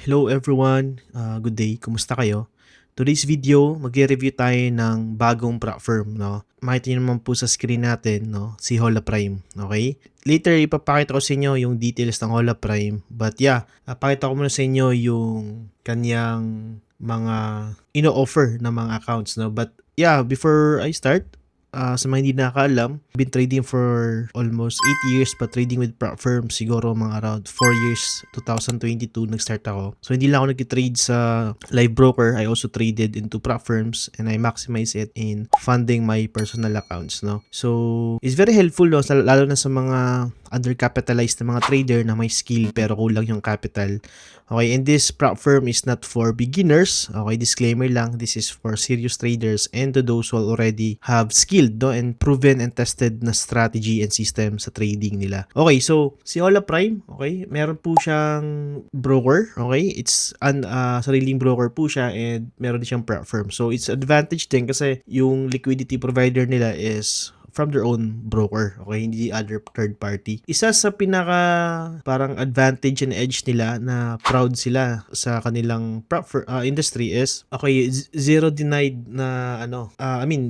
Hello everyone, good day, kumusta kayo? Today's video, magre-review tayo ng bagong prop firm, no? Makita niyo naman po sa screen natin, no? Si Hola Prime, okay? Later, ipapakita ko sa inyo yung details ng Hola Prime. But yeah, pakita ko muna sa inyo yung kanyang mga ino-offer na mga accounts, no? But yeah, before I start, sa mga hindi nakakaalam, been trading for almost 8 years but trading with prop firms siguro mga around 4 years, 2022 nag-start ako. So hindi lang ako nag-trade sa live broker, I also traded into prop firms and I maximize it in funding my personal accounts, no. So it's very helpful, no, lalo na sa mga undercapitalized na mga trader na may skill pero kulang yung capital. Okay, and this prop firm is not for beginners. Okay, disclaimer lang, this is for serious traders and to those who already have skilled, no, and proven and tested na strategy and system sa trading nila. Okay, so si Hola Prime, okay, meron po siyang broker, okay, it's sariling broker po siya and meron din siyang prop firm. So it's advantage din kasi yung liquidity provider nila is from their own broker, okay, hindi other third party. Isa sa pinaka parang advantage and edge nila na proud sila sa kanilang industry is okay, zero denied na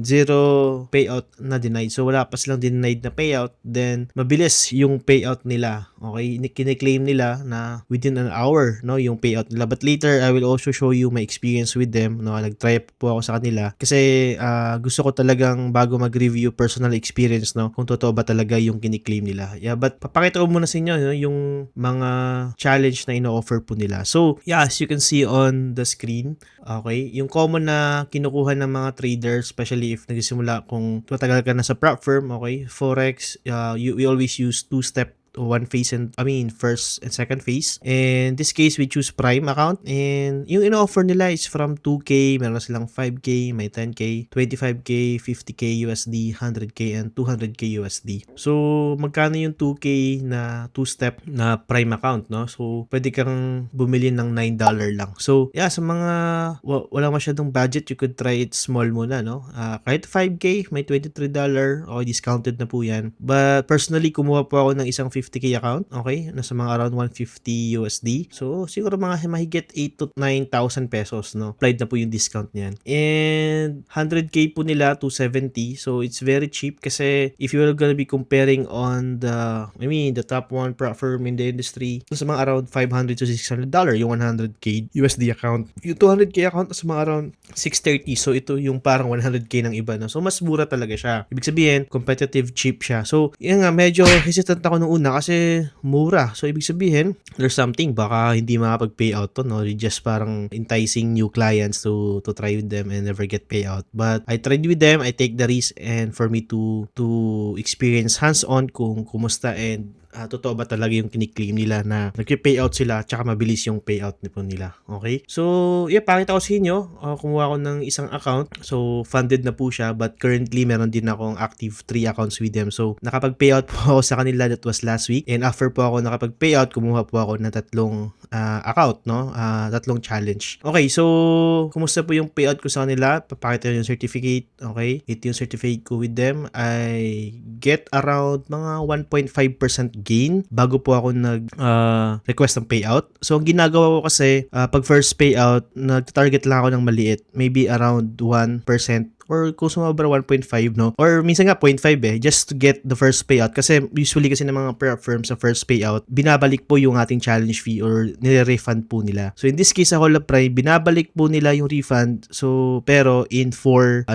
zero payout na denied. So wala pa silang denied na payout, then mabilis yung payout nila. Okay, kine-claim nila na within an hour, no, yung payout nila. But later I will also show you my experience with them, no. Nag-try po ako sa kanila kasi gusto ko talagang bago mag-review personal experience, no, kung totoo ba talaga yung kini-claim nila. Yeah, but papakita ko muna sa inyo, no, yung mga challenge na ino-offer po nila. So yeah, as you can see on the screen, okay, yung common na kinukuha ng mga traders, especially if nagsimula kung matagal ka na sa prop firm, okay, forex, we always use two-step first and second phase. In this case, we choose Prime account and yung in-offer nila is from 2K, meron silang 5K, may 10K, 25K, 50K USD, 100K, and 200K USD. So, magkano yung 2K na two-step na Prime account, no? So, pwede kang bumili ng $9 lang. So, yeah, sa mga walang masyadong budget, you could try it small muna, no? Kahit 5K, may $23, o discounted na po yan. But personally, kumuha po ako ng isang 50K account, okay? Nasa mga around 150 USD. So, siguro mga mahigit 8 to 9,000 pesos, no? Applied na po yung discount niyan. And 100K po nila, 270. So, it's very cheap kasi if you're gonna be comparing on the top one prop firm in the industry, nasa mga around $500 to $600 yung 100K USD account. Yung 200K account nasa mga around 630. So, ito yung parang 100K ng iba, no? So, mas mura talaga siya. Ibig sabihin, competitive, cheap siya. So, yun nga, medyo hesitant ako nung una kasi mura. So, ibig sabihin, there's something. Baka hindi makapag-payout to, no? Just parang enticing new clients to try with them and never get payout. But I tried with them, I take the risk and for me to experience hands-on kung kumusta and totoo ba talaga yung kiniklaim nila na nag-payout sila tsaka mabilis yung payout nila. Okay? So, yeah, pakita ko sa inyo. Kumuha ko ng isang account. So, funded na po siya but currently meron din akong active 3 accounts with them. So, nakapag-payout po ako sa kanila, that was last week. And after po ako nakapag-payout, kumuha po ako ng 3 account, no? 3 challenge. Okay, so kumusta po yung payout ko sa kanila? Papakita yung certificate. Okay? Ito yung certificate ko with them. I get around mga 1.5% gain bago po ako request ng payout. So, ang ginagawa ko kasi, pag first payout, nag-target lang ako ng maliit. Maybe around 1% or kung sumabra 1.5, no? Or minsan nga 0.5 just to get the first payout. Kasi usually kasi ng mga prep firms sa first payout, binabalik po yung ating challenge fee or nire-refund po nila. So in this case sa Hola Prime, binabalik po nila yung refund. So pero in 4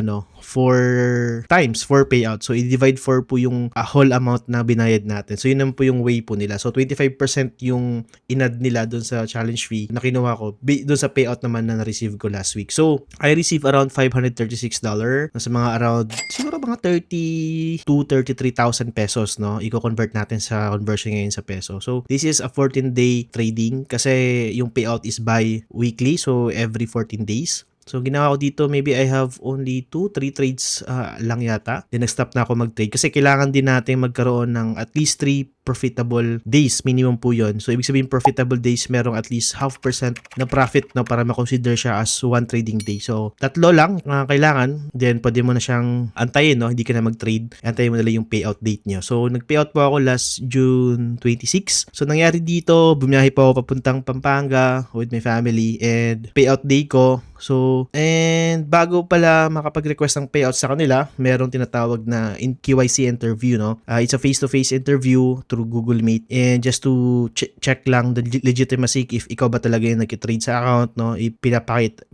times 4 payout. So i-divide 4 po yung whole amount na binayad natin. So yun naman po yung way po nila. So 25% yung inad nila dun sa challenge fee na kinuha ko dun sa payout naman na na-receive ko last week. So I receive around $536. Nasa mga around siguro mga 32 to 33,000 pesos, no? I-convert natin sa conversion ngayon sa peso. So this is a 14-day trading kasi yung payout is bi-weekly, so every 14 days. So, ginawa ko dito, maybe I have only 2-3 trades lang yata. Then, nag-stop na ako mag-trade kasi kailangan din natin magkaroon ng at least 3 profitable days, minimum po yun. So, ibig sabihin profitable days, merong at least 0.5% na profit no, para makonsider siya as one trading day. So, tatlo lang kailangan. Then, pwede mo na siyang antayin, no? Hindi ka na mag-trade. Antayin mo na lang yung payout date niyo. So, nag-payout po ako last June 26. So, nangyari dito, bumiyahe po ako papuntang Pampanga with my family and payout day ko. So, and bago pala makapag-request ng payout sa kanila, merong tinatawag na QYC interview, no? It's a face-to-face interview through Google Meet and just to check lang the legitimacy if ikaw ba talaga yung nag-trade sa account, no?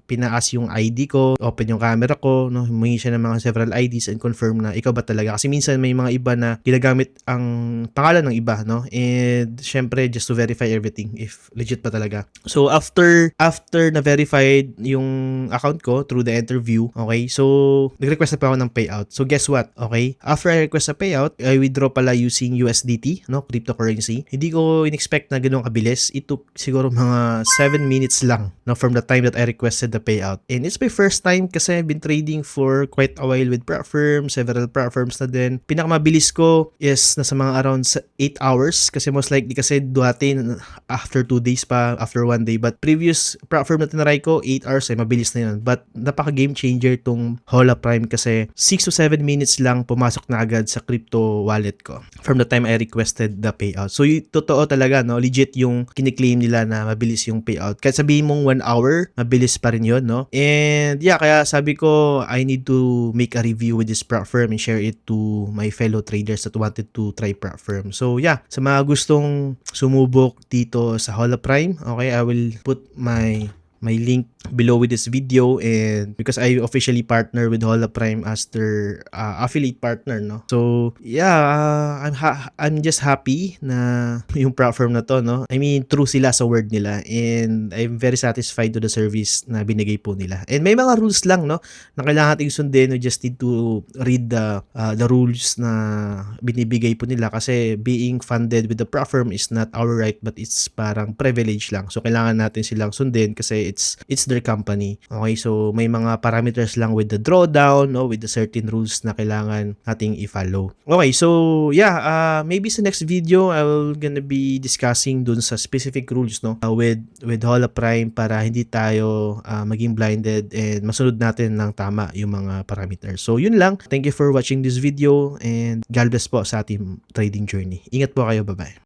Pinaas yung ID ko, open yung camera ko, no? Humingi siya ng mga several IDs and confirm na ikaw ba talaga. Kasi minsan may mga iba na ginagamit ang pangalan ng iba, no? And syempre, just to verify everything if legit pa talaga. So, after na-verified yung account ko through the interview, okay? So, nag-request na pa ako ng payout. So, guess what? Okay? After I request a payout, I withdraw pala using USDT, no? Cryptocurrency. Hindi ko in-expect na ganun kabilis. It took siguro mga 7 minutes lang, no? From the time that I requested the payout. And it's my first time kasi I've been trading for quite a while with prop firms, several prop firms na din. Pinakamabilis ko is nasa mga around 8 hours kasi most likely kasi dati after 2 days pa, after 1 day. But previous prop firm na tinaray ko, 8 hours ay mabilis na yun. But napaka game changer tong Hola Prime kasi 6 to 7 minutes lang pumasok na agad sa crypto wallet ko from the time I requested the payout. So totoo talaga, no? Legit yung kiniklaim nila na mabilis yung payout. Kahit sabihin mong 1 hour, mabilis pa rin yun, no? And yeah, kaya sabi ko I need to make a review with this prop firm and share it to my fellow traders that wanted to try prop firm. So yeah, sa mga gustong sumubok dito sa Hola Prime, okay, I will put my link below with this video, and because I officially partner with Hola Prime as their affiliate partner, no? So yeah, I'm just happy na yung platform na to, no? I mean, true sila sa word nila and I'm very satisfied to the service na binigay po nila. And may mga rules lang, no, na kailangan nating sundin. We just need to read the rules na binibigay po nila kasi being funded with the platform is not our right but it's parang privilege lang. So kailangan natin silang sundin kasi it's their company. Okay, so may mga parameters lang with the drawdown, no, with the certain rules na kailangan nating i-follow. Okay, so yeah, maybe sa next video I will gonna be discussing dun sa specific rules, no, with Hola Prime para hindi tayo maging blinded and masunod natin ng tama yung mga parameters. So yun lang. Thank you for watching this video and God bless po sa ating trading journey. Ingat po kayo. Bye-bye.